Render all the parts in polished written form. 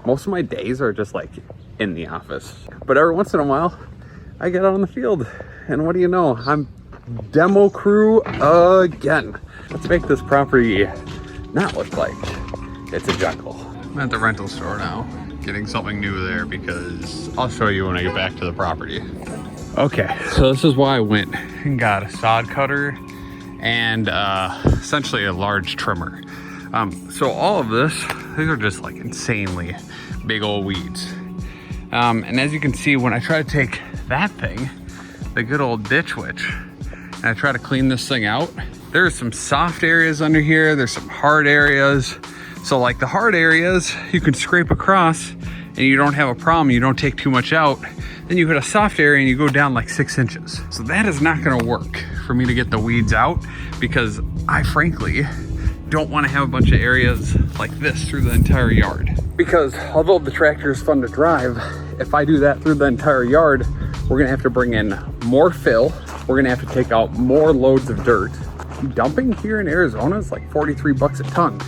most of my days are just like in the office. But every once in a while, I get out on the field, and what do you know? I'm demo crew again. Let's make this property not look like it's a jungle. I'm at the rental store now, getting something new there because I'll show you when I get back to the property. Okay, so this is why I went and got a sod cutter and essentially a large trimmer. So all of this, these are just like insanely big old weeds. And as you can see, when I try to take that thing, the good old ditch witch, and I try to clean this thing out, there's some soft areas under here, there's some hard areas. So like the hard areas, you can scrape across and you don't have a problem, you don't take too much out. Then you hit a soft area and you go down like 6 inches. So that is not gonna work for me to get the weeds out, because I frankly don't wanna have a bunch of areas like this through the entire yard. Because although the tractor is fun to drive, if I do that through the entire yard, we're gonna have to bring in more fill. We're gonna have to take out more loads of dirt. Dumping here in Arizona is like 43 bucks a ton.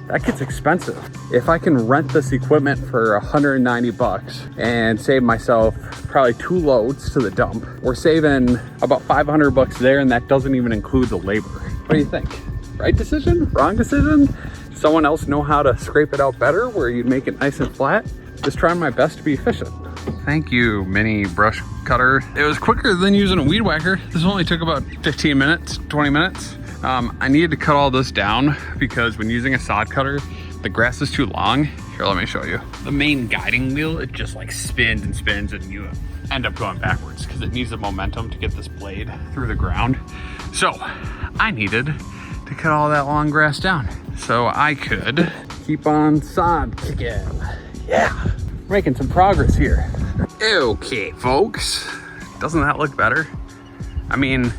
That gets expensive. If I can rent this equipment for 190 bucks and save myself probably 2 loads to the dump, we're saving about 500 bucks there, and that doesn't even include the labor. What do you think? Right decision? Wrong decision? Someone else know how to scrape it out better where you'd make it nice and flat? Just trying my best to be efficient. Thank you, mini brush cutter. It was quicker than using a weed whacker. This only took about 15 minutes, 20 minutes. I needed to cut all this down because when using a sod cutter, the grass is too long. Here, let me show you. The main guiding wheel, it just like spins and spins, and you end up going backwards because it needs the momentum to get this blade through the ground. So I needed to cut all that long grass down so I could keep on sod kicking. Yeah, we're making some progress here. Okay, folks, doesn't that look better? I mean,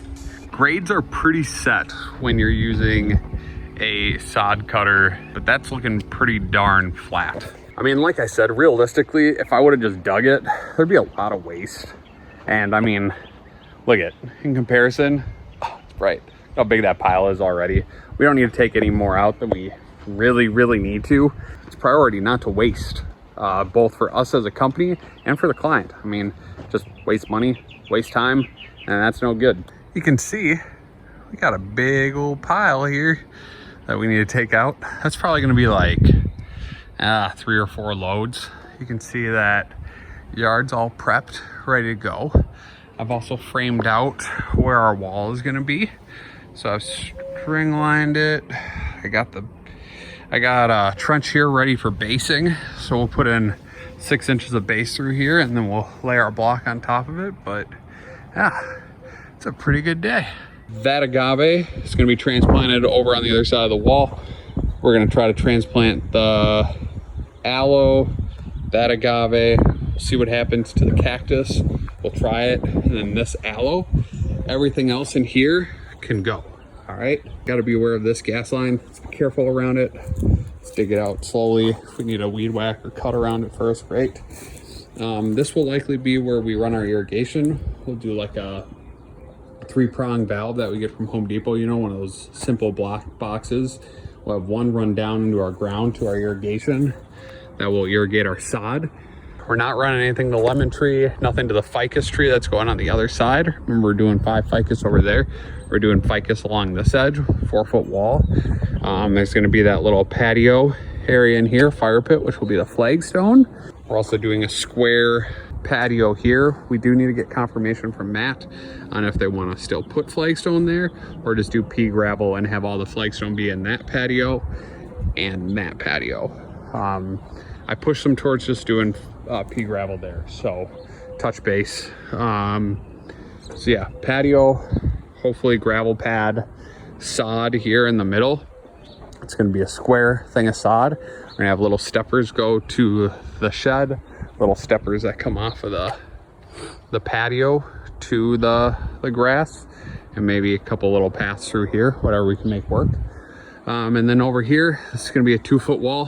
grades are pretty set when you're using a sod cutter, but that's looking pretty darn flat. I mean, like I said, realistically, if I would have just dug it, there'd be a lot of waste. And I mean, look at, in comparison, oh, it's bright. How big that pile is already. We don't need to take any more out than we really need to. It's priority not to waste, both for us as a company and for the client. I mean, just waste money, waste time, and that's no good. You can see we got a big old pile here that we need to take out. That's probably gonna be like 3 or 4 loads. You can see that yard's all prepped, ready to go. I've also framed out where our wall is gonna be. So I've string lined it. I got a trench here ready for basing. So we'll put in 6 inches of base through here, and then we'll lay our block on top of it. But yeah, it's a pretty good day. That agave is gonna be transplanted over on the other side of the wall. We're gonna try to transplant the aloe, that agave, see what happens to the cactus. We'll try it, and then this aloe. Everything else in here can go, all right? Gotta be aware of this gas line. Be careful around it. Let's dig it out slowly. If we need a weed whacker, cut around it first, great. This will likely be where we run our irrigation. We'll do like a 3-prong valve that we get from Home Depot, you know, one of those simple block boxes. We'll have one run down into our ground to our irrigation that will irrigate our sod. We're not running anything to lemon tree, nothing to the ficus tree that's going on the other side. Remember, we're doing 5 ficus over there. We're doing ficus along this edge, 4-foot wall. There's gonna be that little patio area in here, fire pit, which will be the flagstone. We're also doing a square patio here. We do need to get confirmation from Matt on if they want to still put flagstone there or just do pea gravel and have all the flagstone be in that patio and that patio. I pushed them towards just doing pea gravel there, so touch base. So yeah, patio, hopefully gravel pad, sod here in the middle. It's going to be a square thing of sod. We're gonna have little steppers go to the shed, little steppers that come off of the patio to the grass, and maybe a couple little paths through here, whatever we can make work. And then over here, this is gonna be a 2-foot wall,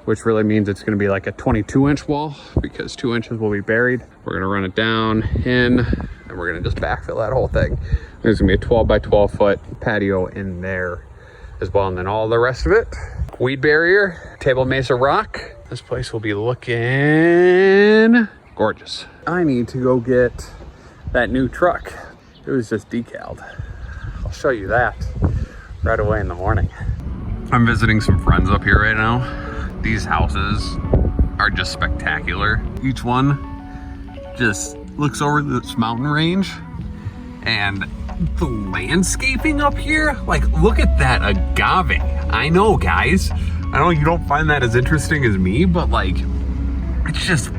which really means it's gonna be like a 22-inch wall because 2 inches will be buried. We're gonna run it down in, and we're gonna just backfill that whole thing. There's gonna be a 12 by 12 foot patio in there as well, and then all the rest of it weed barrier, table mesa rock. This place will be looking gorgeous. I need to go get that new truck. It was just decaled. I'll show you that right away in the morning. I'm visiting some friends up here right now. These houses are just spectacular. Each one just looks over this mountain range, and the landscaping up here, like look at that agave. I know, guys, I know you don't find that as interesting as me, but like it's just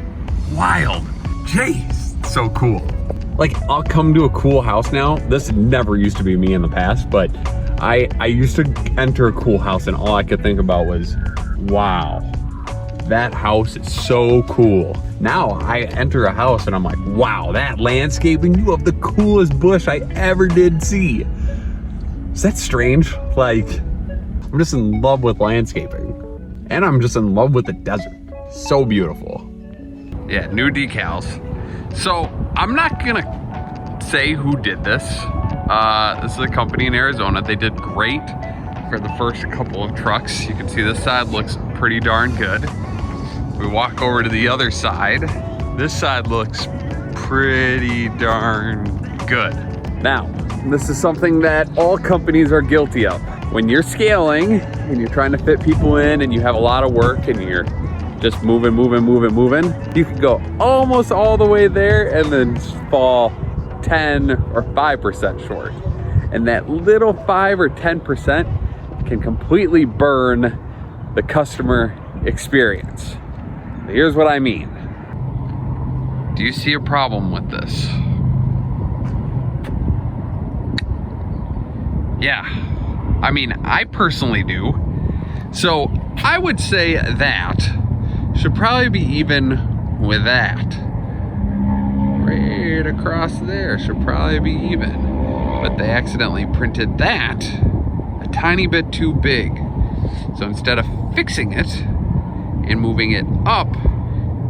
wild. Jeez, so cool. Like I'll come to a cool house now. This never used to be me in the past, but I used to enter a cool house and all I could think about was, wow, that house is so cool. Now I enter a house and I'm like, wow, that landscaping, you have the coolest bush I ever did see. Is that strange? Like, I'm just in love with landscaping. And I'm just in love with the desert. So beautiful. Yeah, new decals. So I'm not gonna say who did this. This is a company in Arizona. They did great for the first couple of trucks. You can see this side looks pretty darn good. We walk over to the other side. This side looks pretty darn good. Now, this is something that all companies are guilty of. When you're scaling and you're trying to fit people in and you have a lot of work and you're just moving, you can go almost all the way there and then fall 10 or 5% short. And that little 5 or 10% can completely burn the customer experience. Here's what I mean. Do you see a problem with this? Yeah, I mean, I personally do. So I would say that should probably be even with that. Right across there should probably be even. But they accidentally printed that a tiny bit too big. So instead of fixing it and moving it up,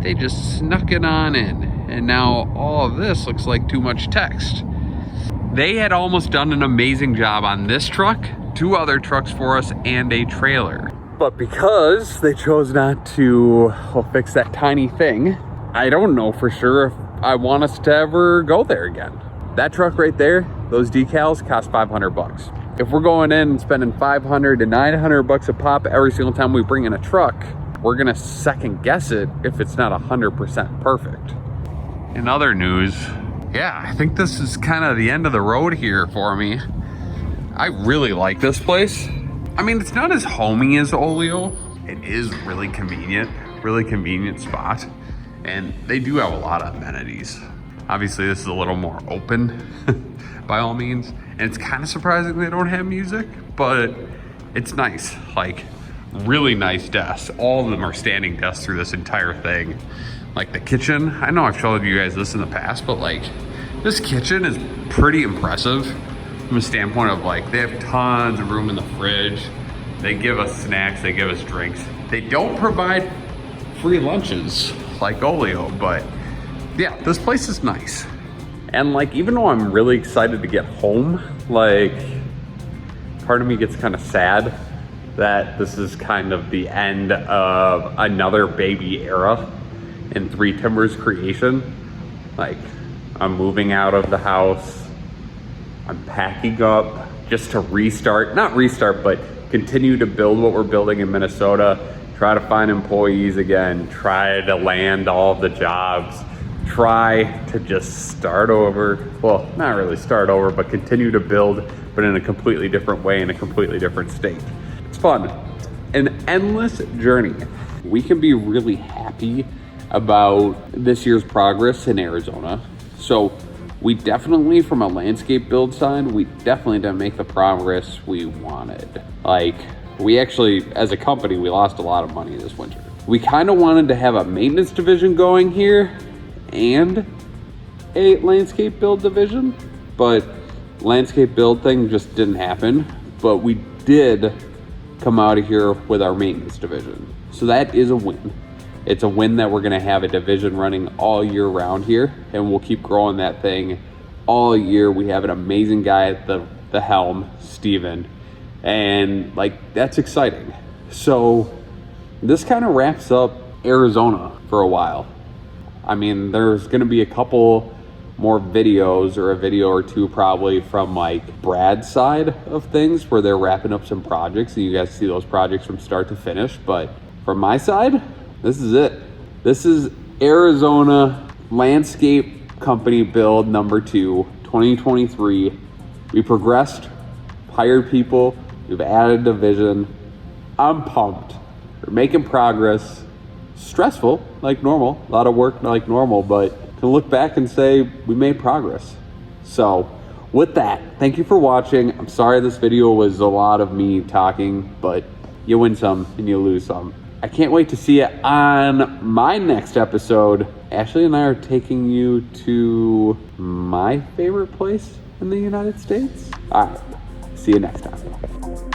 they just snuck it on in. And now all of this looks like too much text. They had almost done an amazing job on this truck, 2 other trucks for us, and a trailer. But because they chose not to fix that tiny thing, I don't know for sure if I want us to ever go there again. That truck right there, those decals cost 500 bucks. If we're going in and spending 500 to 900 bucks a pop every single time we bring in a truck, we're gonna second guess it if it's not 100% perfect. In other news, yeah, I think this is kind of the end of the road here for me. I really like this place. I mean, it's not as homey as Olio. It is really convenient spot. And they do have a lot of amenities. Obviously, this is a little more open by all means. And it's kind of surprising they don't have music, but it's nice. Like, really nice desks. All of them are standing desks through this entire thing. Like the kitchen, I know I've showed you guys this in the past, but like this kitchen is pretty impressive from a standpoint of like they have tons of room in the fridge. They give us snacks, they give us drinks. They don't provide free lunches like Olio, but yeah, this place is nice. And like, even though I'm really excited to get home, like part of me gets kind of sad that this is kind of the end of another baby era in 3 Timbers creation. Like, I'm moving out of the house, I'm packing up just to not restart, but continue to build what we're building in Minnesota, try to find employees again, try to land all the jobs, try to just start over. Well, not really start over, but continue to build, but in a completely different way, in a completely different state. It's fun. An endless journey. We can be really happy about this year's progress in Arizona. So we definitely, from a landscape build side, we definitely didn't make the progress we wanted. Like, we actually, as a company, we lost a lot of money this winter. We kind of wanted to have a maintenance division going here and a landscape build division, but landscape build thing just didn't happen. But we did come out of here with our maintenance division. So that is a win. It's a win that we're gonna have a division running all year round here, and we'll keep growing that thing all year. We have an amazing guy at the helm, Steven, and like, that's exciting. So this kind of wraps up Arizona for a while. I mean, there's gonna be a couple more videos, or a video or two probably, from like Brad's side of things, where they're wrapping up some projects and you guys see those projects from start to finish. But from my side, this is it. This is Arizona Landscape Company build number 2, 2023. We progressed, hired people, we've added a division. I'm pumped. We're making progress. Stressful, like normal, a lot of work like normal, but can look back and say we made progress. So with that, thank you for watching. I'm sorry this video was a lot of me talking, but you win some and you lose some. I can't wait to see you on my next episode. Ashley and I are taking you to my favorite place in the United States. All right, see you next time.